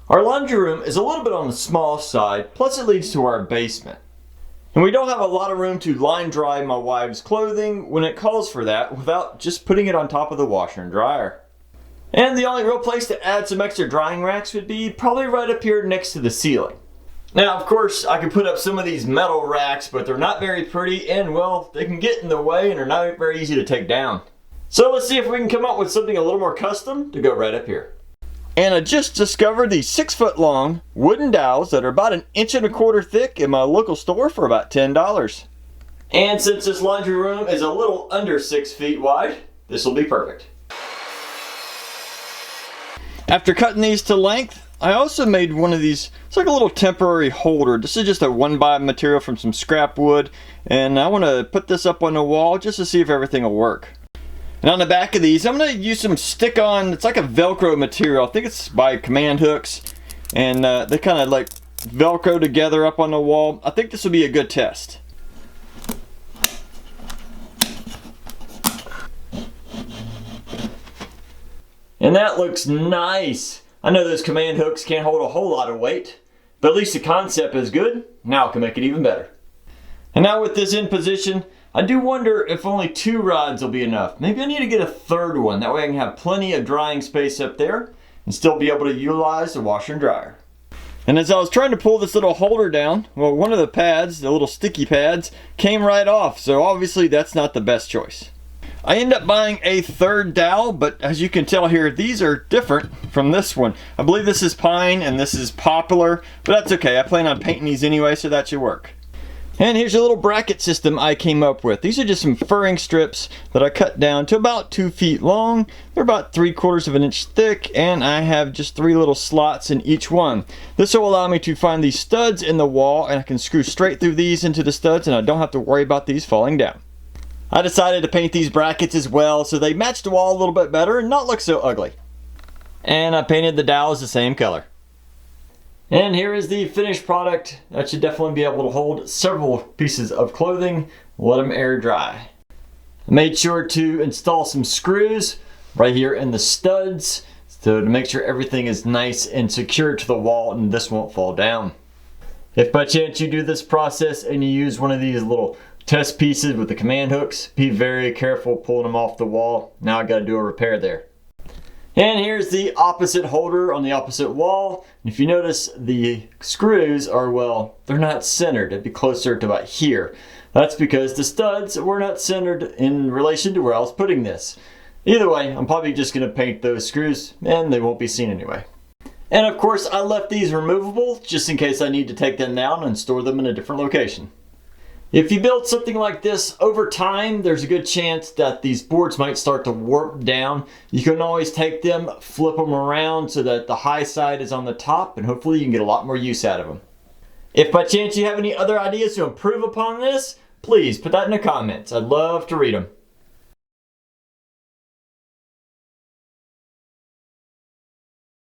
Our laundry room is a little bit on the small side, plus it leads to our basement. And we don't have a lot of room to line dry my wife's clothing when it calls for that without just putting it on top of the washer and dryer. And the only real place to add some extra drying racks would be probably right up here next to the ceiling. Now, of course, I could put up some of these metal racks, but they're not very pretty and, well, they can get in the way and are not very easy to take down. So let's see if we can come up with something a little more custom to go right up here. And I just discovered these 6-foot long wooden dowels that are about 1.25 inches thick in my local store for about $10. And since this laundry room is a little under 6 feet wide, this will be perfect. After cutting these to length, I also made one of these. It's like a little temporary holder. This is just a 1x material from some scrap wood, and I want to put this up on the wall just to see if everything will work. And on the back of these, I'm going to use some stick-on. It's like a Velcro material. I think it's by Command Hooks, and they kind of like Velcro together up on the wall. I think this will be a good test. And that looks nice. I know those Command Hooks can't hold a whole lot of weight, but at least the concept is good. Now I can make it even better. And now with this in position, I do wonder if only 2 rods will be enough. Maybe I need to get a 3rd one. That way I can have plenty of drying space up there and still be able to utilize the washer and dryer. And as I was trying to pull this little holder down, well, one of the pads, the little sticky pads, came right off. So obviously that's not the best choice. I end up buying a 3rd dowel, but as you can tell here, these are different from this one. I believe this is pine and this is poplar, but that's okay. I plan on painting these anyway, so that should work. And here's a little bracket system I came up with. These are just some furring strips that I cut down to about 2 feet long. They're about 3/4 of an inch thick, and I have just 3 little slots in each one. This will allow me to find these studs in the wall, and I can screw straight through these into the studs, and I don't have to worry about these falling down. I decided to paint these brackets as well so they match the wall a little bit better and not look so ugly. And I painted the dowels the same color. And here is the finished product. That should definitely be able to hold several pieces of clothing. Let them air dry. I made sure to install some screws right here in the studs so to make sure everything is nice and secure to the wall and this won't fall down. If by chance you do this process and you use one of these little test pieces with the Command Hooks, be very careful pulling them off the wall. Now I got to do a repair there. And here's the opposite holder on the opposite wall. And if you notice, the screws are, well, they're not centered. It'd be closer to about here. That's because the studs were not centered in relation to where I was putting this. Either way, I'm probably just going to paint those screws and they won't be seen anyway. And of course, I left these removable just in case I need to take them down and store them in a different location. If you build something like this over time, there's a good chance that these boards might start to warp down. You can always take them, flip them around so that the high side is on the top, and hopefully you can get a lot more use out of them. If by chance you have any other ideas to improve upon this, please put that in the comments. I'd love to read them.